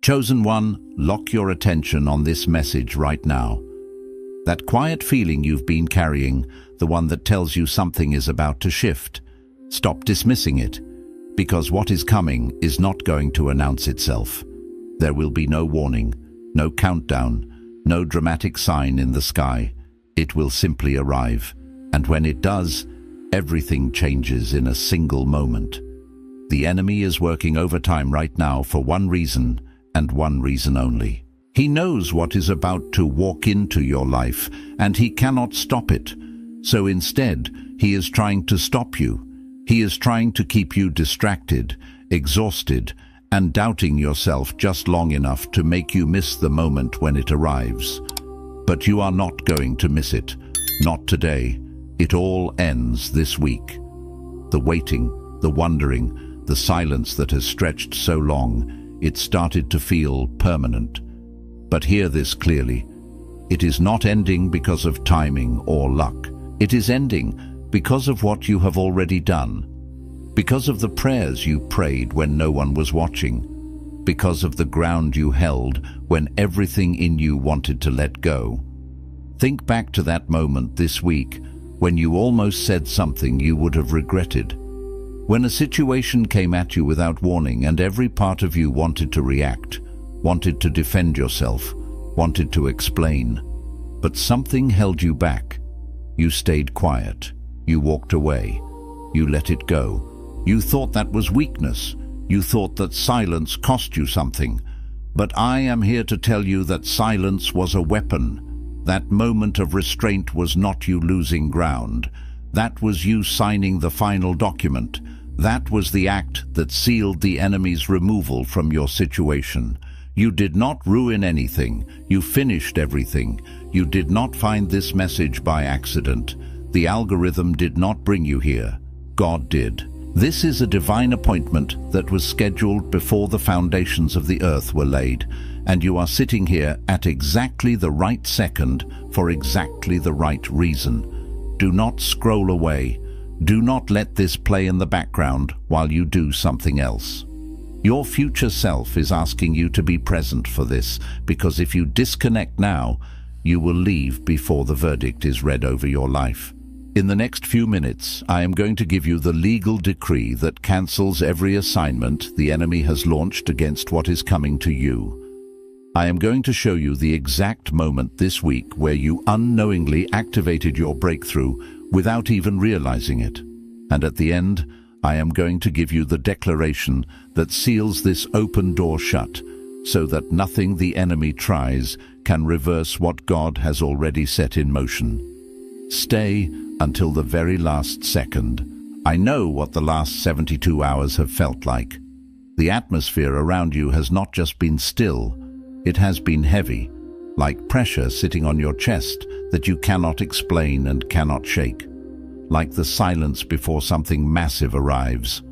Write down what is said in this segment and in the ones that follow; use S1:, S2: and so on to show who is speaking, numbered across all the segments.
S1: Chosen one, lock your attention on this message right now. That quiet feeling you've been carrying, the one that tells you something is about to shift. Stop dismissing it, because what is coming is not going to announce itself. There will be no warning, no countdown, no dramatic sign in the sky. It will simply arrive, and when it does, everything changes in a single moment. The enemy is working overtime right now for one reason, and one reason only. He knows what is about to walk into your life, and he cannot stop it. So instead, he is trying to stop you. He is trying to keep you distracted, exhausted, and doubting yourself just long enough to make you miss the moment when it arrives. But you are not going to miss it. Not today. It all ends this week. The waiting, the wondering, the silence that has stretched so long, it started to feel permanent. But hear this clearly. It is not ending because of timing or luck. It is ending because of what you have already done. Because of the prayers you prayed when no one was watching. Because of the ground you held when everything in you wanted to let go. Think back to that moment this week when you almost said something you would have regretted. When a situation came at you without warning and every part of you wanted to react, wanted to defend yourself, wanted to explain. But something held you back. You stayed quiet. You walked away. You let it go. You thought that was weakness. You thought that silence cost you something. But I am here to tell you that silence was a weapon. That moment of restraint was not you losing ground. That was you signing the final document. That was the act that sealed the enemy's removal from your situation. You did not ruin anything. You finished everything. You did not find this message by accident. The algorithm did not bring you here. God did. This is a divine appointment that was scheduled before the foundations of the earth were laid, and you are sitting here at exactly the right second for exactly the right reason. Do not scroll away. Do not let this play in the background while you do something else. Your future self is asking you to be present for this, because if you disconnect now, you will leave before the verdict is read over your life. In the next few minutes, I am going to give you the legal decree that cancels every assignment the enemy has launched against what is coming to you. I am going to show you the exact moment this week where you unknowingly activated your breakthrough without even realizing it. And at the end, I am going to give you the declaration that seals this open door shut, so that nothing the enemy tries can reverse what God has already set in motion. Stay until the very last second. I know what the last 72 hours have felt like. The atmosphere around you has not just been still, it has been heavy, like pressure sitting on your chest that you cannot explain and cannot shake, like the silence before something massive arrives.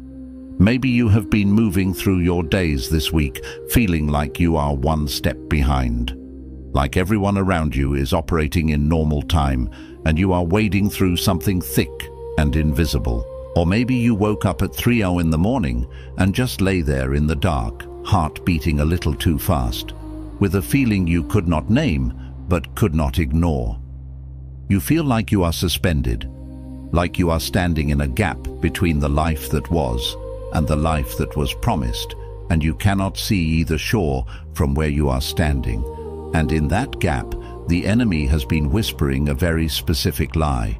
S1: Maybe you have been moving through your days this week, feeling like you are one step behind, like everyone around you is operating in normal time, and you are wading through something thick and invisible. Or maybe you woke up at 3 in the morning and just lay there in the dark, heart beating a little too fast, with a feeling you could not name but could not ignore. You feel like you are suspended, like you are standing in a gap between the life that was and the life that was promised, and you cannot see either shore from where you are standing. And in that gap, the enemy has been whispering a very specific lie.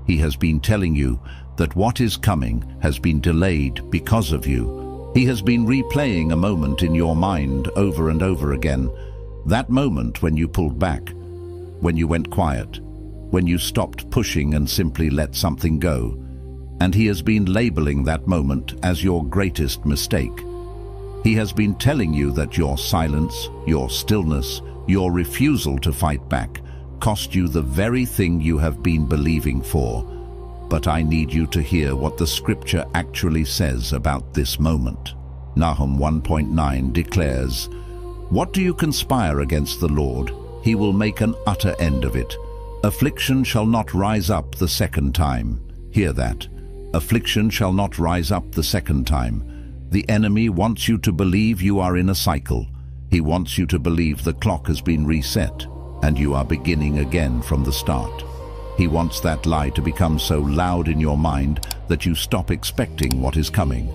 S1: He has been telling you that what is coming has been delayed because of you. He has been replaying a moment in your mind over and over again. That moment when you pulled back, when you went quiet, when you stopped pushing and simply let something go. And he has been labeling that moment as your greatest mistake. He has been telling you that your silence, your stillness, your refusal to fight back cost you the very thing you have been believing for. But I need you to hear what the scripture actually says about this moment. Nahum 1:9 declares, "What do you conspire against the Lord? He will make an utter end of it. Affliction shall not rise up the second time." Hear that. Affliction shall not rise up the second time. The enemy wants you to believe you are in a cycle. He wants you to believe the clock has been reset and you are beginning again from the start. He wants that lie to become so loud in your mind that you stop expecting what is coming.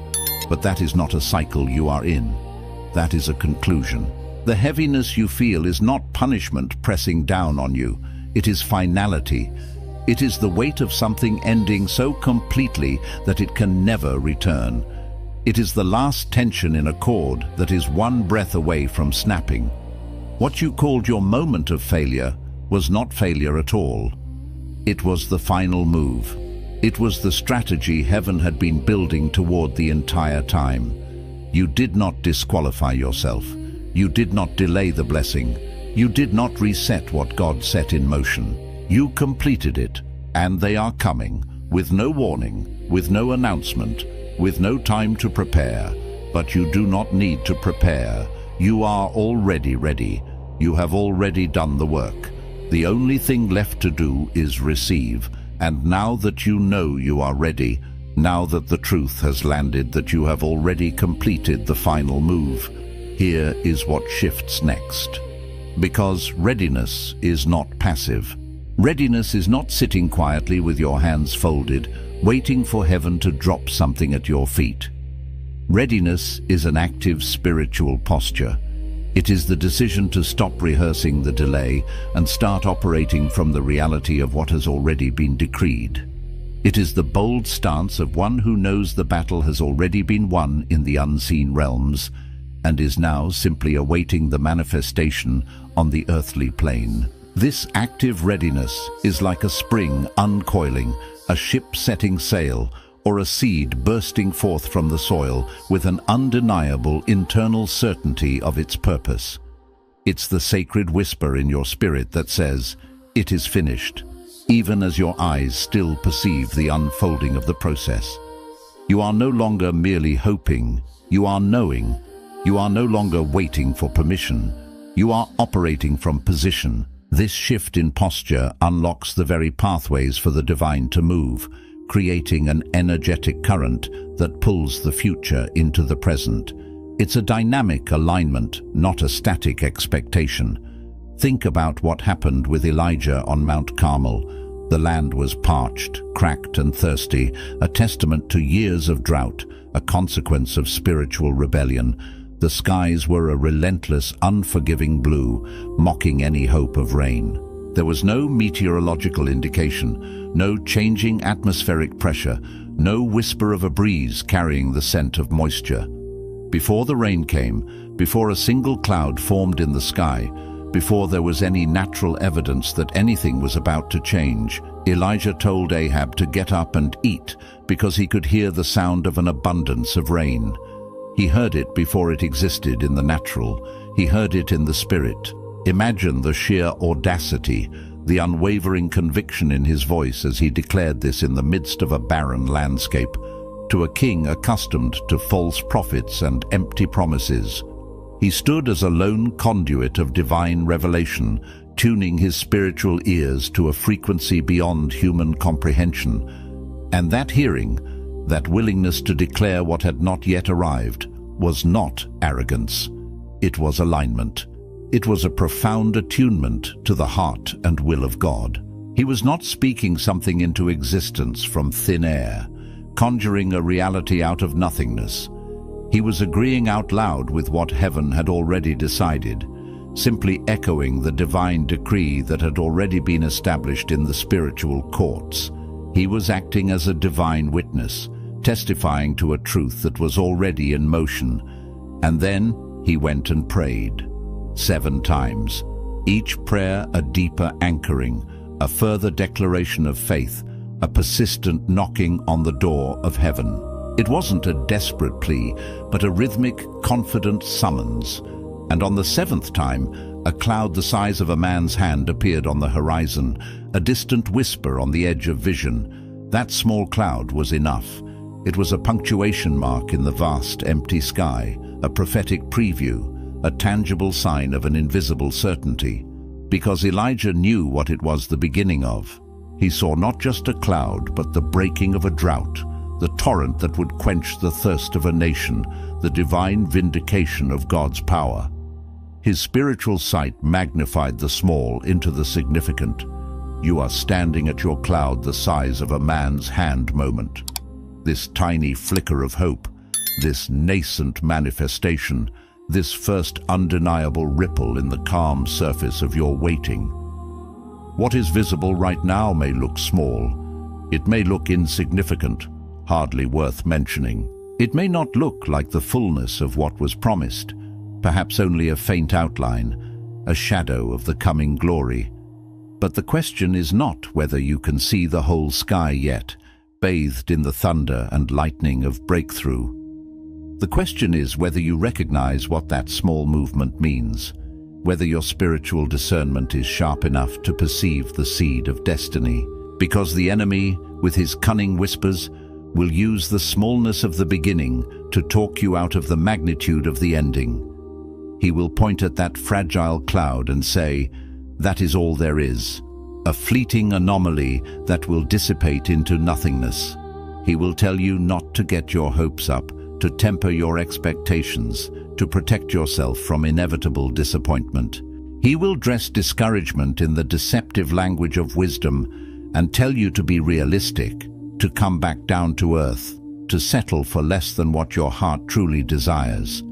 S1: But that is not a cycle you are in. That is a conclusion. The heaviness you feel is not punishment pressing down on you. It is finality. It is the weight of something ending so completely that it can never return. It is the last tension in a cord that is one breath away from snapping. What you called your moment of failure was not failure at all. It was the final move. It was the strategy heaven had been building toward the entire time. You did not disqualify yourself. You did not delay the blessing. You did not reset what God set in motion. You completed it, and they are coming, with no warning, with no announcement, with no time to prepare. But you do not need to prepare. You are already ready. You have already done the work. The only thing left to do is receive. And now that you know you are ready, now that the truth has landed that you have already completed the final move, here is what shifts next. Because readiness is not passive. Readiness is not sitting quietly with your hands folded, waiting for heaven to drop something at your feet. Readiness is an active spiritual posture. It is the decision to stop rehearsing the delay and start operating from the reality of what has already been decreed. It is the bold stance of one who knows the battle has already been won in the unseen realms and is now simply awaiting the manifestation on the earthly plane. This active readiness is like a spring uncoiling, a ship setting sail, or a seed bursting forth from the soil with an undeniable internal certainty of its purpose. It's the sacred whisper in your spirit that says, "It is finished," even as your eyes still perceive the unfolding of the process. You are no longer merely hoping, you are knowing. You are no longer waiting for permission. You are operating from position. This shift in posture unlocks the very pathways for the divine to move, creating an energetic current that pulls the future into the present. It's a dynamic alignment, not a static expectation. Think about what happened with Elijah on Mount Carmel. The land was parched, cracked and thirsty, a testament to years of drought, a consequence of spiritual rebellion. The skies were a relentless, unforgiving blue, mocking any hope of rain. There was no meteorological indication, no changing atmospheric pressure, no whisper of a breeze carrying the scent of moisture. Before the rain came, before a single cloud formed in the sky, before there was any natural evidence that anything was about to change, Elijah told Ahab to get up and eat because he could hear the sound of an abundance of rain. He heard it before it existed in the natural. He heard it in the spirit. Imagine the sheer audacity, the unwavering conviction in his voice as he declared this in the midst of a barren landscape, to a king accustomed to false prophets and empty promises. He stood as a lone conduit of divine revelation, tuning his spiritual ears to a frequency beyond human comprehension. And that hearing, that willingness to declare what had not yet arrived, was not arrogance. It was alignment. It was a profound attunement to the heart and will of God. He was not speaking something into existence from thin air, conjuring a reality out of nothingness. He was agreeing out loud with what heaven had already decided, simply echoing the divine decree that had already been established in the spiritual courts. He was acting as a divine witness, testifying to a truth that was already in motion. And then he went and prayed 7 times, each prayer a deeper anchoring, a further declaration of faith, a persistent knocking on the door of heaven. It wasn't a desperate plea, but a rhythmic, confident summons. And on the 7th time, a cloud the size of a man's hand appeared on the horizon, a distant whisper on the edge of vision. That small cloud was enough. It was a punctuation mark in the vast, empty sky, a prophetic preview, a tangible sign of an invisible certainty. Because Elijah knew what it was the beginning of. He saw not just a cloud, but the breaking of a drought, the torrent that would quench the thirst of a nation, the divine vindication of God's power. His spiritual sight magnified the small into the significant. You are standing at your cloud the size of a man's hand moment. This tiny flicker of hope, this nascent manifestation, this first undeniable ripple in the calm surface of your waiting. What is visible right now may look small. It may look insignificant, hardly worth mentioning. It may not look like the fullness of what was promised, perhaps only a faint outline, a shadow of the coming glory. But the question is not whether you can see the whole sky yet, bathed in the thunder and lightning of breakthrough. The question is whether you recognize what that small movement means, whether your spiritual discernment is sharp enough to perceive the seed of destiny. Because the enemy, with his cunning whispers, will use the smallness of the beginning to talk you out of the magnitude of the ending. He will point at that fragile cloud and say, "That is all there is," a fleeting anomaly that will dissipate into nothingness. He will tell you not to get your hopes up, to temper your expectations, to protect yourself from inevitable disappointment. He will dress discouragement in the deceptive language of wisdom and tell you to be realistic, to come back down to earth, to settle for less than what your heart truly desires.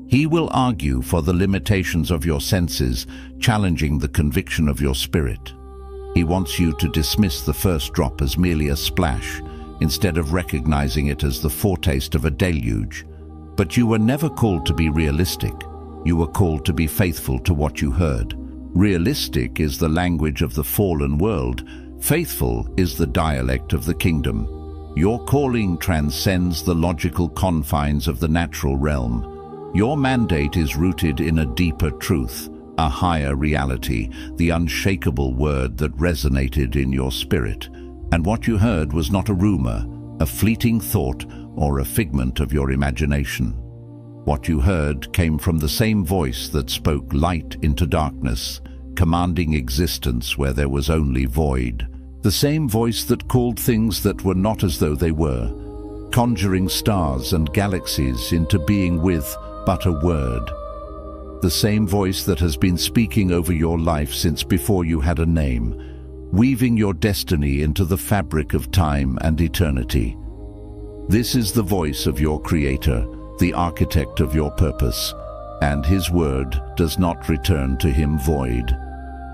S1: He will argue for the limitations of your senses, challenging the conviction of your spirit. He wants you to dismiss the first drop as merely a splash, instead of recognizing it as the foretaste of a deluge. But you were never called to be realistic. You were called to be faithful to what you heard. Realistic is the language of the fallen world. Faithful is the dialect of the kingdom. Your calling transcends the logical confines of the natural realm. Your mandate is rooted in a deeper truth, a higher reality, the unshakable word that resonated in your spirit. And what you heard was not a rumor, a fleeting thought, or a figment of your imagination. What you heard came from the same voice that spoke light into darkness, commanding existence where there was only void. The same voice that called things that were not as though they were, conjuring stars and galaxies into being with but a word. The same voice that has been speaking over your life since before you had a name, weaving your destiny into the fabric of time and eternity. This is the voice of your Creator, the architect of your purpose, and His word does not return to Him void.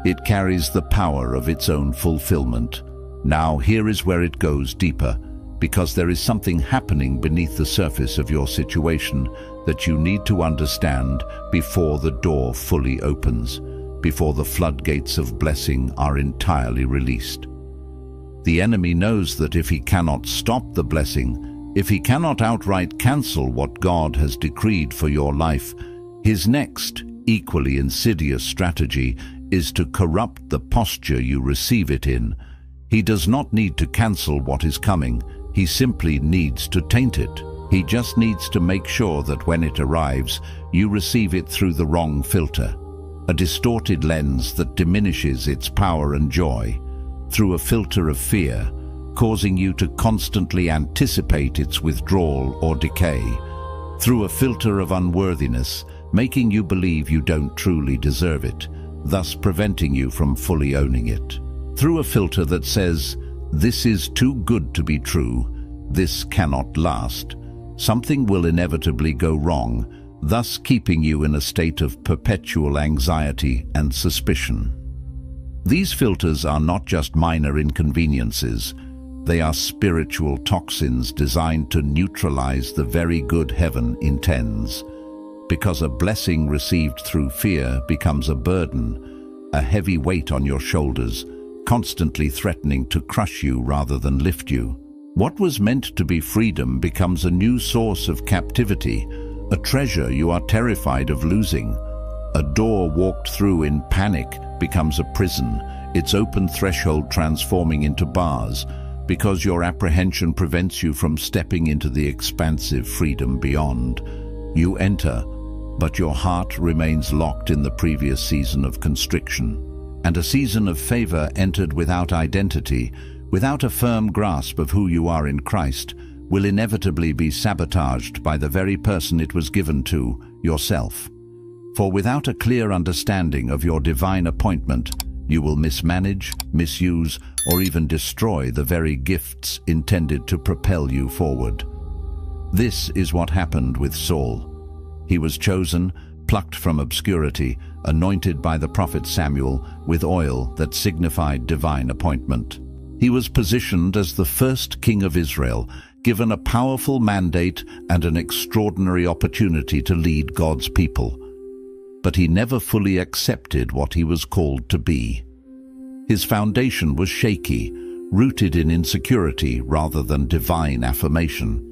S1: It carries the power of its own fulfillment. Now here is where it goes deeper, because there is something happening beneath the surface of your situation that you need to understand before the door fully opens, before the floodgates of blessing are entirely released. The enemy knows that if he cannot stop the blessing, if he cannot outright cancel what God has decreed for your life, his next, equally insidious strategy is to corrupt the posture you receive it in. He does not need to cancel what is coming, he simply needs to taint it. He just needs to make sure that when it arrives, you receive it through the wrong filter, a distorted lens that diminishes its power and joy, through a filter of fear, causing you to constantly anticipate its withdrawal or decay, through a filter of unworthiness, making you believe you don't truly deserve it, thus preventing you from fully owning it, through a filter that says, "This is too good to be true, this cannot last, something will inevitably go wrong," thus keeping you in a state of perpetual anxiety and suspicion. These filters are not just minor inconveniences, they are spiritual toxins designed to neutralize the very good heaven intends. Because a blessing received through fear becomes a burden, a heavy weight on your shoulders, constantly threatening to crush you rather than lift you. What was meant to be freedom becomes a new source of captivity, a treasure you are terrified of losing. A door walked through in panic becomes a prison, its open threshold transforming into bars, because your apprehension prevents you from stepping into the expansive freedom beyond. You enter, but your heart remains locked in the previous season of constriction. And a season of favor entered without identity, without a firm grasp of who you are in Christ, will inevitably be sabotaged by the very person it was given to, yourself. For without a clear understanding of your divine appointment, you will mismanage, misuse, or even destroy the very gifts intended to propel you forward. This is what happened with Saul. He was chosen, plucked from obscurity, anointed by the prophet Samuel with oil that signified divine appointment. He was positioned as the first king of Israel, given a powerful mandate and an extraordinary opportunity to lead God's people. But he never fully accepted what he was called to be. His foundation was shaky, rooted in insecurity rather than divine affirmation.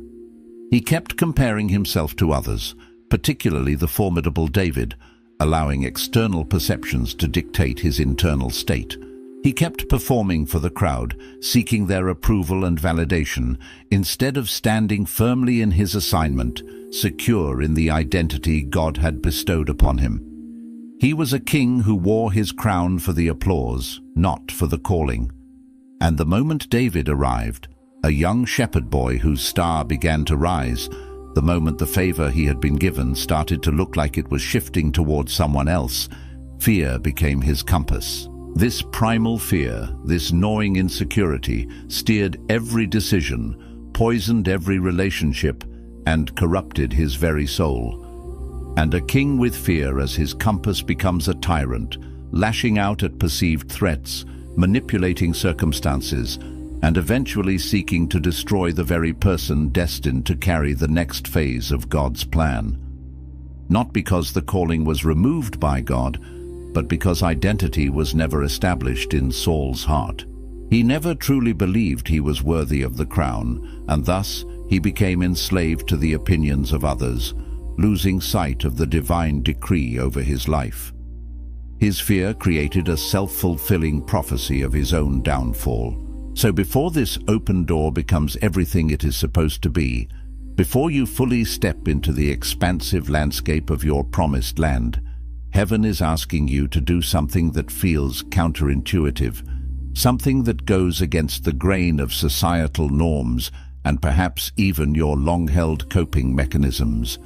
S1: He kept comparing himself to others, particularly the formidable David, allowing external perceptions to dictate his internal state. He kept performing for the crowd, seeking their approval and validation, instead of standing firmly in his assignment, secure in the identity God had bestowed upon him. He was a king who wore his crown for the applause, not for the calling. And the moment David arrived, a young shepherd boy whose star began to rise, the moment the favor he had been given started to look like it was shifting towards someone else, fear became his compass. This primal fear, this gnawing insecurity, steered every decision, poisoned every relationship, and corrupted his very soul. And a king with fear as his compass becomes a tyrant, lashing out at perceived threats, manipulating circumstances, and eventually seeking to destroy the very person destined to carry the next phase of God's plan. Not because the calling was removed by God, but because identity was never established in Saul's heart. He never truly believed he was worthy of the crown, and thus he became enslaved to the opinions of others, losing sight of the divine decree over his life. His fear created a self-fulfilling prophecy of his own downfall. So before this open door becomes everything it is supposed to be, before you fully step into the expansive landscape of your promised land, heaven is asking you to do something that feels counterintuitive, something that goes against the grain of societal norms and perhaps even your long-held coping mechanisms.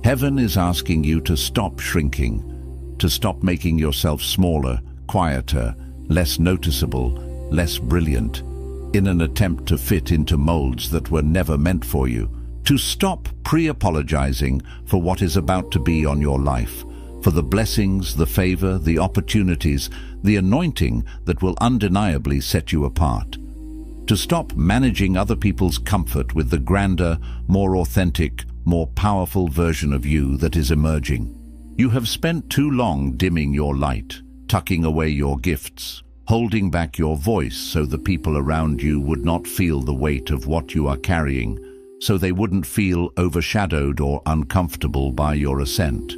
S1: Heaven is asking you to stop shrinking, to stop making yourself smaller, quieter, less noticeable, less brilliant, in an attempt to fit into molds that were never meant for you, to stop pre-apologizing for what is about to be on your life, for the blessings, the favor, the opportunities, the anointing that will undeniably set you apart. To stop managing other people's comfort with the grander, more authentic, more powerful version of you that is emerging. You have spent too long dimming your light, tucking away your gifts, holding back your voice so the people around you would not feel the weight of what you are carrying, so they wouldn't feel overshadowed or uncomfortable by your ascent.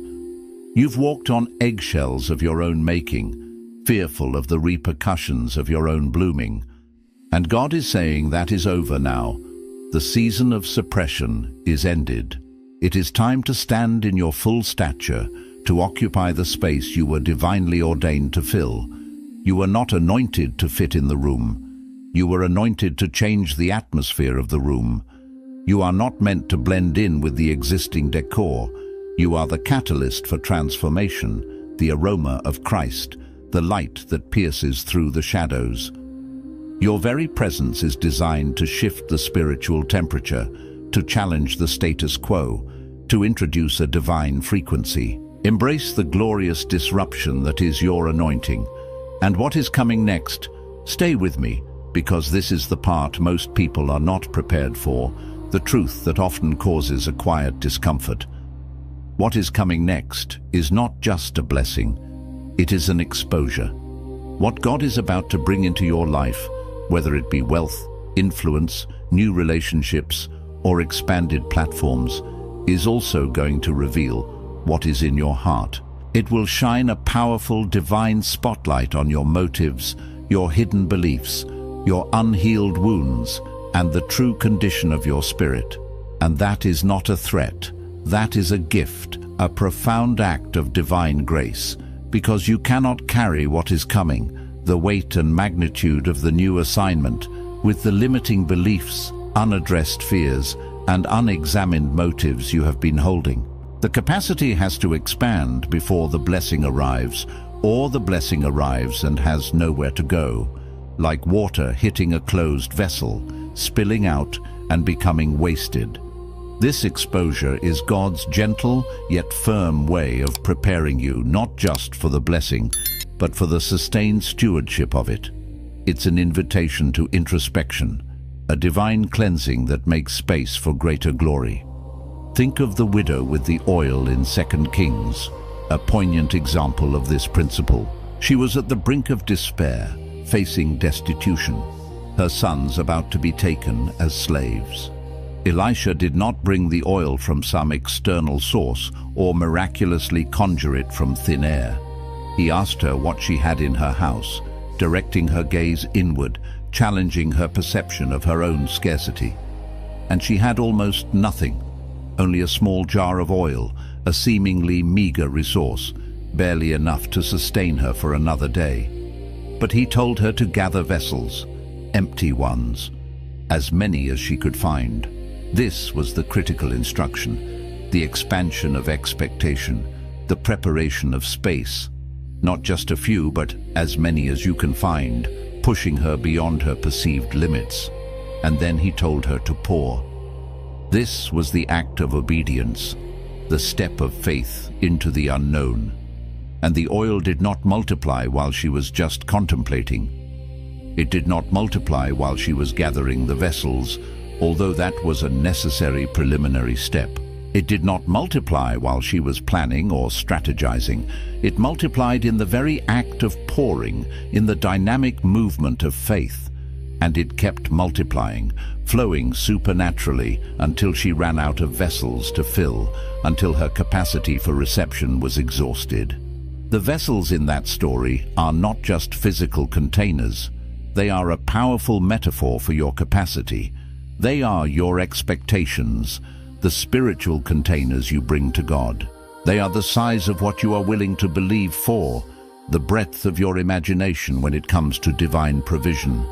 S1: You've walked on eggshells of your own making, fearful of the repercussions of your own blooming. And God is saying that is over now. The season of suppression is ended. It is time to stand in your full stature, to occupy the space you were divinely ordained to fill. You were not anointed to fit in the room. You were anointed to change the atmosphere of the room. You are not meant to blend in with the existing decor. You are the catalyst for transformation, the aroma of Christ, the light that pierces through the shadows. Your very presence is designed to shift the spiritual temperature, to challenge the status quo, to introduce a divine frequency. Embrace the glorious disruption that is your anointing. And what is coming next? Stay with me, because this is the part most people are not prepared for, the truth that often causes a quiet discomfort. What is coming next is not just a blessing, it is an exposure. What God is about to bring into your life, whether it be wealth, influence, new relationships, or expanded platforms, is also going to reveal what is in your heart. It will shine a powerful divine spotlight on your motives, your hidden beliefs, your unhealed wounds, and the true condition of your spirit. And that is not a threat. That is a gift, a profound act of divine grace, because you cannot carry what is coming, the weight and magnitude of the new assignment, with the limiting beliefs, unaddressed fears, and unexamined motives you have been holding. The capacity has to expand before the blessing arrives, or the blessing arrives and has nowhere to go, like water hitting a closed vessel, spilling out and becoming wasted. This exposure is God's gentle yet firm way of preparing you not just for the blessing, but for the sustained stewardship of it. It's an invitation to introspection, a divine cleansing that makes space for greater glory. Think of the widow with the oil in 2 Kings, a poignant example of this principle. She was at the brink of despair, facing destitution, her sons about to be taken as slaves. Elisha did not bring the oil from some external source or miraculously conjure it from thin air. He asked her what she had in her house, directing her gaze inward, challenging her perception of her own scarcity. And she had almost nothing, only a small jar of oil, a seemingly meager resource, barely enough to sustain her for another day. But he told her to gather vessels, empty ones, as many as she could find. This was the critical instruction, the expansion of expectation, the preparation of space. Not just a few, but as many as you can find, pushing her beyond her perceived limits. And then he told her to pour. This was the act of obedience, the step of faith into the unknown. And the oil did not multiply while she was just contemplating. It did not multiply while she was gathering the vessels, although that was a necessary preliminary step. It did not multiply while she was planning or strategizing. It multiplied in the very act of pouring, in the dynamic movement of faith. And it kept multiplying, flowing supernaturally until she ran out of vessels to fill, until her capacity for reception was exhausted. The vessels in that story are not just physical containers. They are a powerful metaphor for your capacity. They are your expectations, the spiritual containers you bring to God. They are the size of what you are willing to believe for, the breadth of your imagination when it comes to divine provision.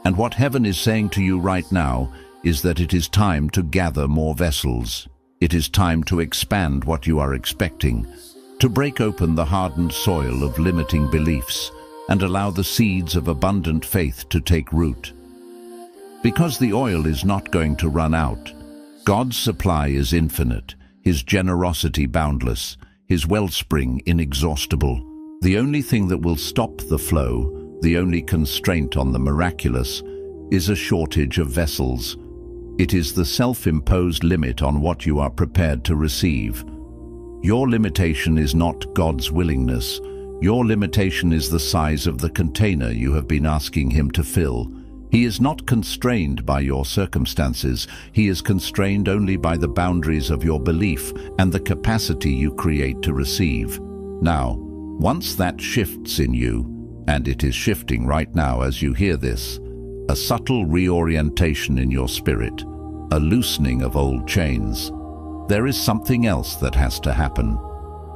S1: And what heaven is saying to you right now is that it is time to gather more vessels. It is time to expand what you are expecting, to break open the hardened soil of limiting beliefs and allow the seeds of abundant faith to take root. Because the oil is not going to run out. God's supply is infinite, His generosity boundless, His wellspring inexhaustible. The only thing that will stop the flow, the only constraint on the miraculous, is a shortage of vessels. It is the self-imposed limit on what you are prepared to receive. Your limitation is not God's willingness. Your limitation is the size of the container you have been asking Him to fill. He is not constrained by your circumstances. He is constrained only by the boundaries of your belief and the capacity you create to receive. Now, once that shifts in you, and it is shifting right now as you hear this, a subtle reorientation in your spirit, a loosening of old chains, there is something else that has to happen.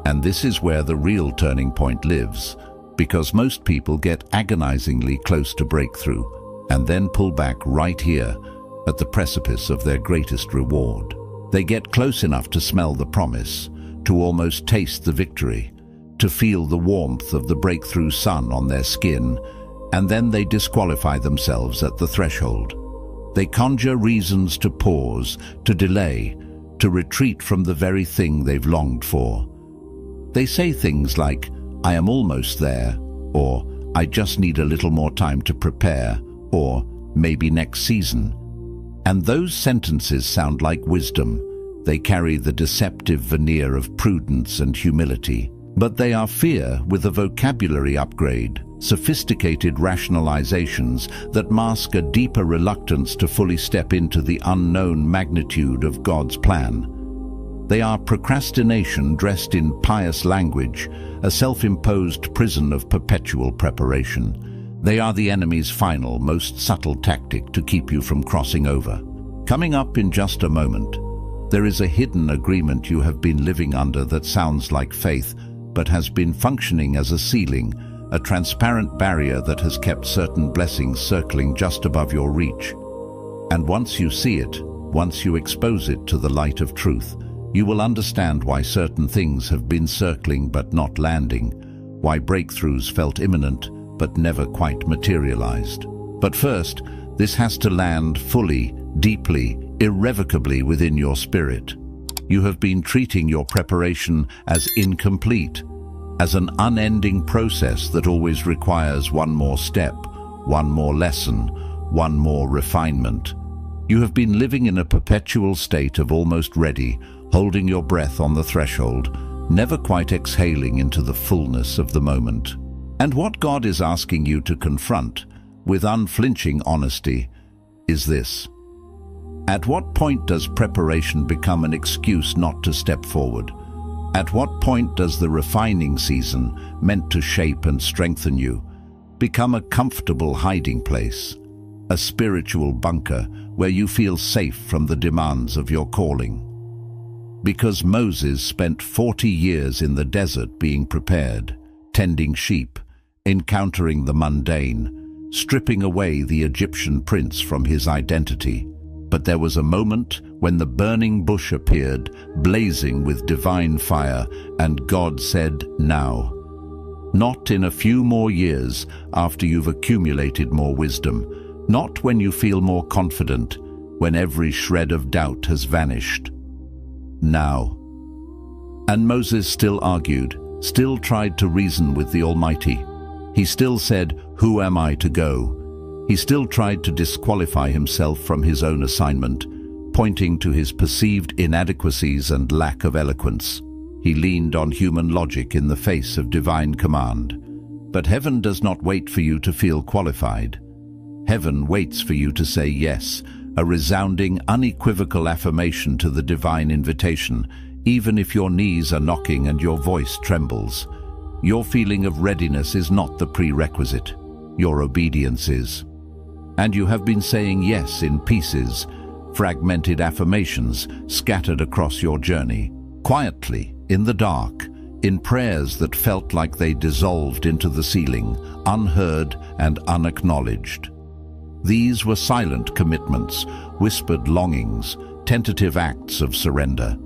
S1: And this is where the real turning point lives, because most people get agonizingly close to breakthrough, and then pull back right here at the precipice of their greatest reward. They get close enough to smell the promise, to almost taste the victory, to feel the warmth of the breakthrough sun on their skin, and then they disqualify themselves at the threshold. They conjure reasons to pause, to delay, to retreat from the very thing they've longed for. They say things like, "I am almost there," or "I just need a little more time to prepare," or "maybe next season." And those sentences sound like wisdom. They carry the deceptive veneer of prudence and humility. But they are fear with a vocabulary upgrade, sophisticated rationalizations that mask a deeper reluctance to fully step into the unknown magnitude of God's plan. They are procrastination dressed in pious language, a self-imposed prison of perpetual preparation. They are the enemy's final, most subtle tactic to keep you from crossing over. Coming up in just a moment, there is a hidden agreement you have been living under that sounds like faith, but has been functioning as a ceiling, a transparent barrier that has kept certain blessings circling just above your reach. And once you see it, once you expose it to the light of truth, You will understand why certain things have been circling but not landing, why breakthroughs felt imminent but never quite materialized. But first, this has to land fully, deeply, irrevocably within your spirit. You have been treating your preparation as incomplete, as an unending process that always requires one more step, one more lesson, one more refinement. You have been living in a perpetual state of almost ready, holding your breath on the threshold, never quite exhaling into the fullness of the moment. And what God is asking you to confront, with unflinching honesty, is this. At what point does preparation become an excuse not to step forward? At what point does the refining season, meant to shape and strengthen you, become a comfortable hiding place, a spiritual bunker where you feel safe from the demands of your calling? Because Moses spent 40 years in the desert being prepared, tending sheep, encountering the mundane, stripping away the Egyptian prince from his identity. But there was a moment when the burning bush appeared, blazing with divine fire, and God said, "Now." Not in a few more years after you've accumulated more wisdom, not when you feel more confident, when every shred of doubt has vanished. Now. And Moses still argued, still tried to reason with the Almighty. He still said, "Who am I to go?" He still tried to disqualify himself from his own assignment, pointing to his perceived inadequacies and lack of eloquence. He leaned on human logic in the face of divine command. But heaven does not wait for you to feel qualified. Heaven waits for you to say yes, a resounding, unequivocal affirmation to the divine invitation, even if your knees are knocking and your voice trembles. Your feeling of readiness is not the prerequisite. Your obedience is. And you have been saying yes in pieces, fragmented affirmations scattered across your journey, quietly, in the dark, in prayers that felt like they dissolved into the ceiling, unheard and unacknowledged. These were silent commitments, whispered longings, tentative acts of surrender.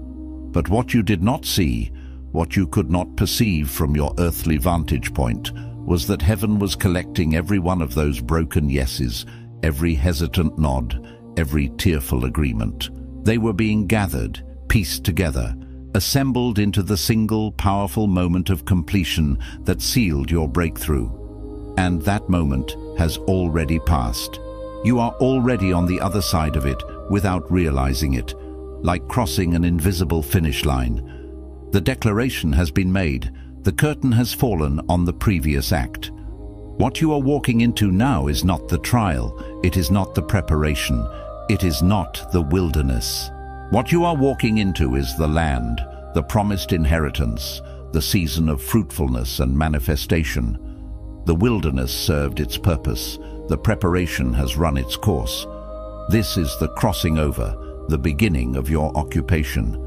S1: But what you did not see, what you could not perceive from your earthly vantage point, was that heaven was collecting every one of those broken yeses, every hesitant nod, every tearful agreement. They were being gathered, pieced together, assembled into the single powerful moment of completion that sealed your breakthrough. And that moment has already passed. You are already on the other side of it without realizing it, like crossing an invisible finish line. The declaration has been made. The curtain has fallen on the previous act. What you are walking into now is not the trial. It is not the preparation. It is not the wilderness. What you are walking into is the land, the promised inheritance, the season of fruitfulness and manifestation. The wilderness served its purpose. The preparation has run its course. This is the crossing over, the beginning of your occupation.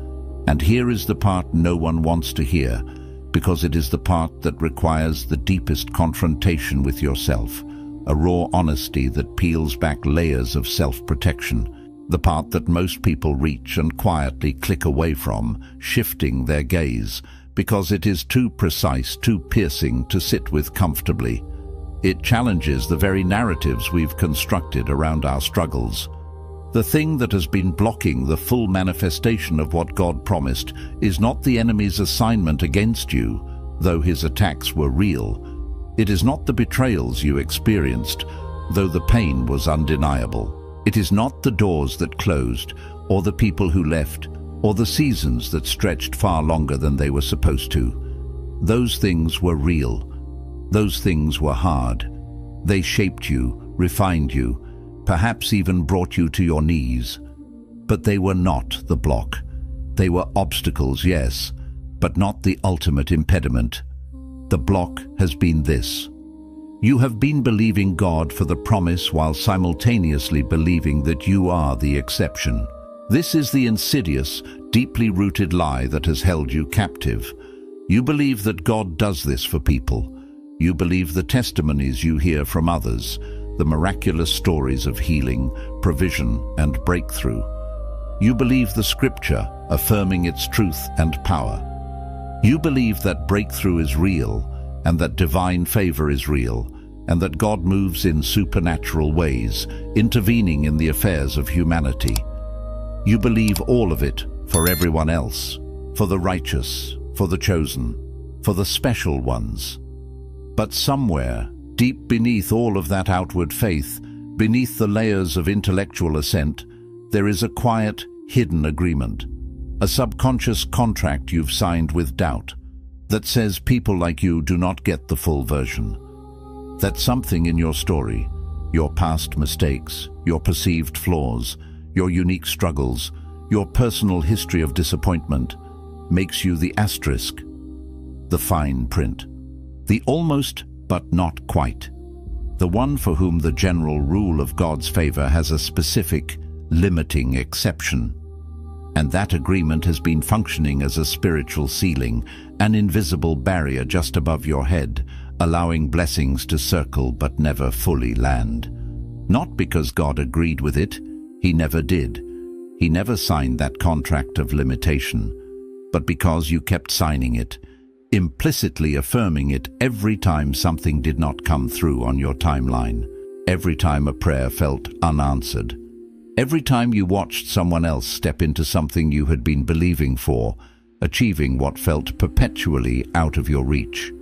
S1: And here is the part no one wants to hear, because it is the part that requires the deepest confrontation with yourself, a raw honesty that peels back layers of self-protection, the part that most people reach and quietly click away from, shifting their gaze, because it is too precise, too piercing to sit with comfortably. It challenges the very narratives we've constructed around our struggles. The thing that has been blocking the full manifestation of what God promised is not the enemy's assignment against you, though his attacks were real. It is not the betrayals you experienced, though the pain was undeniable. It is not the doors that closed, or the people who left, or the seasons that stretched far longer than they were supposed to. Those things were real. Those things were hard. They shaped you, refined you, perhaps even brought you to your knees. But they were not the block. They were obstacles, yes, but not the ultimate impediment. The block has been this. You have been believing God for the promise while simultaneously believing that you are the exception. This is the insidious, deeply rooted lie that has held you captive. You believe that God does this for people. You believe the testimonies you hear from others, the miraculous stories of healing, provision, and breakthrough. You believe the scripture, affirming its truth and power. You believe that breakthrough is real, and that divine favor is real, and that God moves in supernatural ways, intervening in the affairs of humanity. You believe all of it for everyone else, for the righteous, for the chosen, for the special ones. But somewhere, deep beneath all of that outward faith, beneath the layers of intellectual assent, there is a quiet, hidden agreement, a subconscious contract you've signed with doubt, that says people like you do not get the full version. That something in your story, your past mistakes, your perceived flaws, your unique struggles, your personal history of disappointment, makes you the asterisk, the fine print, the almost but not quite, the one for whom the general rule of God's favor has a specific, limiting exception. And that agreement has been functioning as a spiritual ceiling, an invisible barrier just above your head, allowing blessings to circle but never fully land. Not because God agreed with it, He never did. He never signed that contract of limitation, but because you kept signing it, implicitly affirming it every time something did not come through on your timeline, every time a prayer felt unanswered, every time you watched someone else step into something you had been believing for, achieving what felt perpetually out of your reach.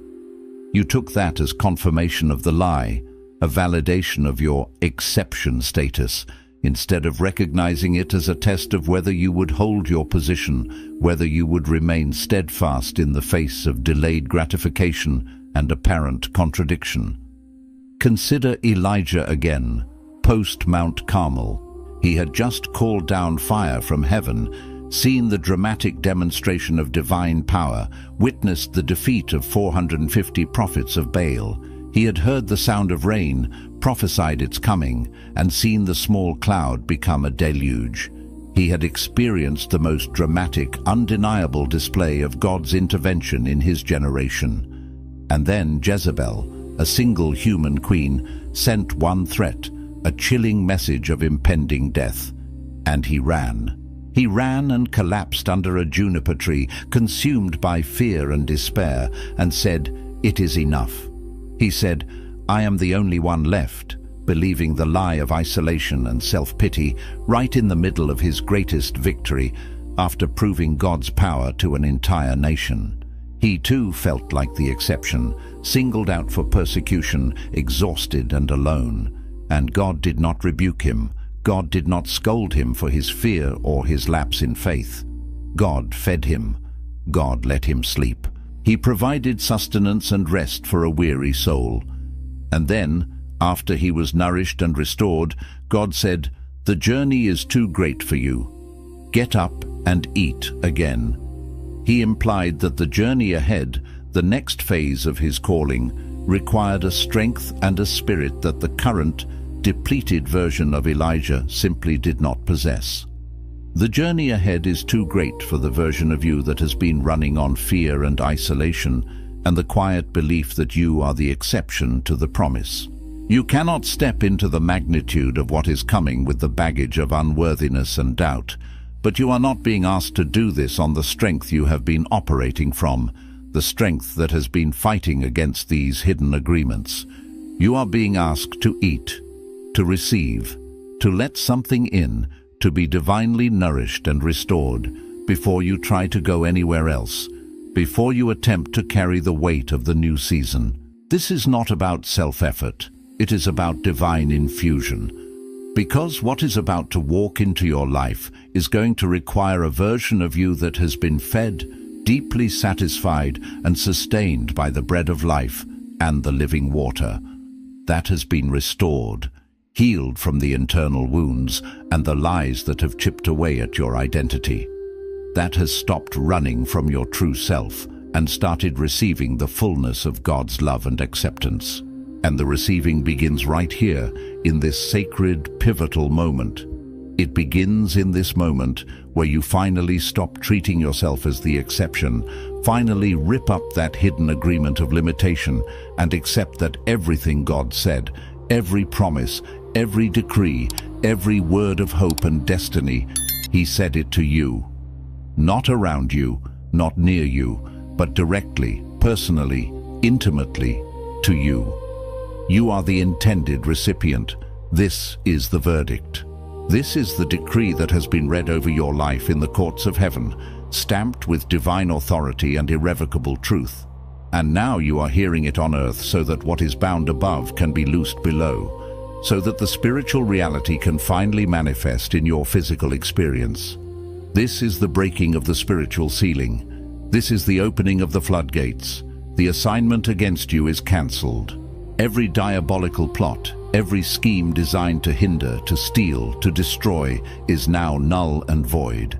S1: You took that as confirmation of the lie, a validation of your exception status, instead of recognizing it as a test of whether you would hold your position, whether you would remain steadfast in the face of delayed gratification and apparent contradiction. Consider Elijah again, post Mount Carmel. He had just called down fire from heaven, seen the dramatic demonstration of divine power, witnessed the defeat of 450 prophets of Baal. He had heard the sound of rain, prophesied its coming, and seen the small cloud become a deluge. He had experienced the most dramatic, undeniable display of God's intervention in his generation. And then Jezebel, a single human queen, sent one threat, a chilling message of impending death. And he ran. He ran and collapsed under a juniper tree, consumed by fear and despair, and said, "It is enough." He said, "I am the only one left," believing the lie of isolation and self-pity right in the middle of his greatest victory, after proving God's power to an entire nation. He too felt like the exception, singled out for persecution, exhausted and alone. And God did not rebuke him. God did not scold him for his fear or his lapse in faith. God fed him. God let him sleep. He provided sustenance and rest for a weary soul. And then, after he was nourished and restored, God said, "The journey is too great for you. Get up and eat again." He implied that the journey ahead, the next phase of his calling, required a strength and a spirit that the current, depleted version of Elijah simply did not possess. The journey ahead is too great for the version of you that has been running on fear and isolation and the quiet belief that you are the exception to the promise. You cannot step into the magnitude of what is coming with the baggage of unworthiness and doubt, but you are not being asked to do this on the strength you have been operating from, the strength that has been fighting against these hidden agreements. You are being asked to eat, to receive, to let something in, to be divinely nourished and restored before you try to go anywhere else, before you attempt to carry the weight of the new season. This is not about self-effort. It is about divine infusion. Because what is about to walk into your life is going to require a version of you that has been fed, deeply satisfied and sustained by the bread of life and the living water. That has been restored, healed from the internal wounds and the lies that have chipped away at your identity. That has stopped running from your true self and started receiving the fullness of God's love and acceptance. And the receiving begins right here, in this sacred, pivotal moment. It begins in this moment where you finally stop treating yourself as the exception, finally rip up that hidden agreement of limitation and accept that everything God said, every promise, every decree, every word of hope and destiny, He said it to you. Not around you, not near you, but directly, personally, intimately, to you. You are the intended recipient. This is the verdict. This is the decree that has been read over your life in the courts of heaven, stamped with divine authority and irrevocable truth. And now you are hearing it on earth so that what is bound above can be loosed below, so that the spiritual reality can finally manifest in your physical experience. This is the breaking of the spiritual ceiling. This is the opening of the floodgates. The assignment against you is cancelled. Every diabolical plot, every scheme designed to hinder, to steal, to destroy, is now null and void.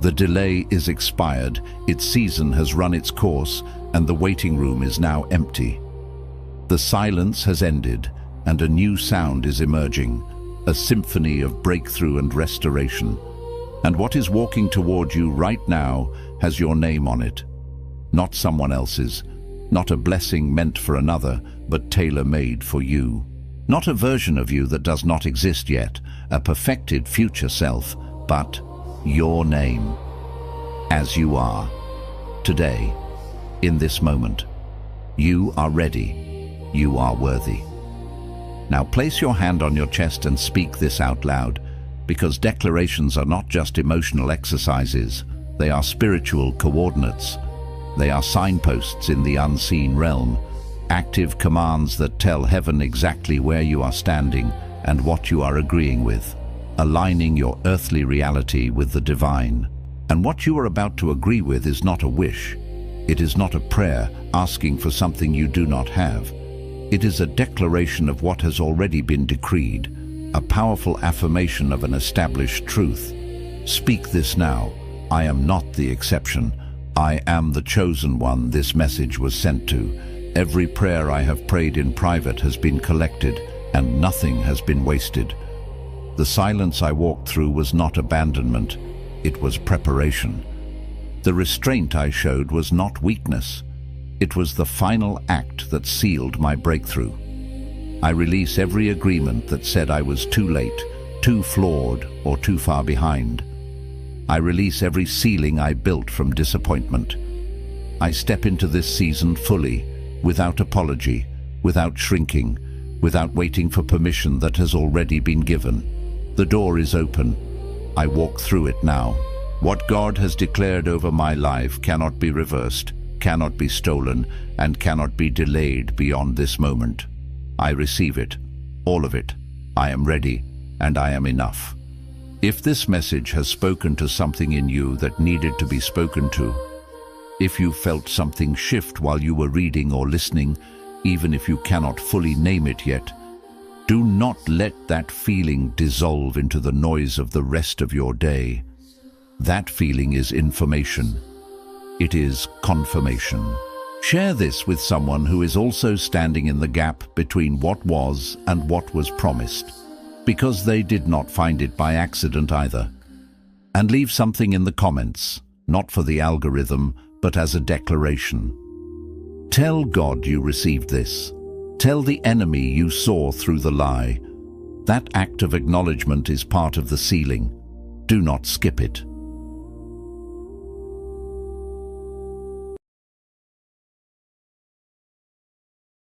S1: The delay is expired, its season has run its course, and the waiting room is now empty. The silence has ended, and a new sound is emerging, a symphony of breakthrough and restoration. And what is walking toward you right now has your name on it. Not someone else's, not a blessing meant for another, but tailor-made for you. Not a version of you that does not exist yet, a perfected future self, but your name. As you are, today, in this moment. You are ready. You are worthy. Now place your hand on your chest and speak this out loud, because declarations are not just emotional exercises, they are spiritual coordinates. They are signposts in the unseen realm, active commands that tell heaven exactly where you are standing and what you are agreeing with, aligning your earthly reality with the divine. And what you are about to agree with is not a wish. It is not a prayer asking for something you do not have. It is a declaration of what has already been decreed, a powerful affirmation of an established truth. Speak this now. I am not the exception. I am the chosen one this message was sent to. Every prayer I have prayed in private has been collected, and nothing has been wasted. The silence I walked through was not abandonment, it was preparation. The restraint I showed was not weakness. It was the final act that sealed my breakthrough. I release every agreement that said I was too late, too flawed, or too far behind. I release every ceiling I built from disappointment. I step into this season fully, without apology, without shrinking, without waiting for permission that has already been given. The door is open. I walk through it now. What God has declared over my life cannot be reversed, cannot be stolen, and cannot be delayed beyond this moment. I receive it, all of it. I am ready, and I am enough. If this message has spoken to something in you that needed to be spoken to, if you felt something shift while you were reading or listening, even if you cannot fully name it yet, do not let that feeling dissolve into the noise of the rest of your day. That feeling is information. It is confirmation. Share this with someone who is also standing in the gap between what was and what was promised, because they did not find it by accident either. And leave something in the comments, not for the algorithm, but as a declaration. Tell God you received this. Tell the enemy you saw through the lie. That act of acknowledgement is part of the sealing. Do not skip it.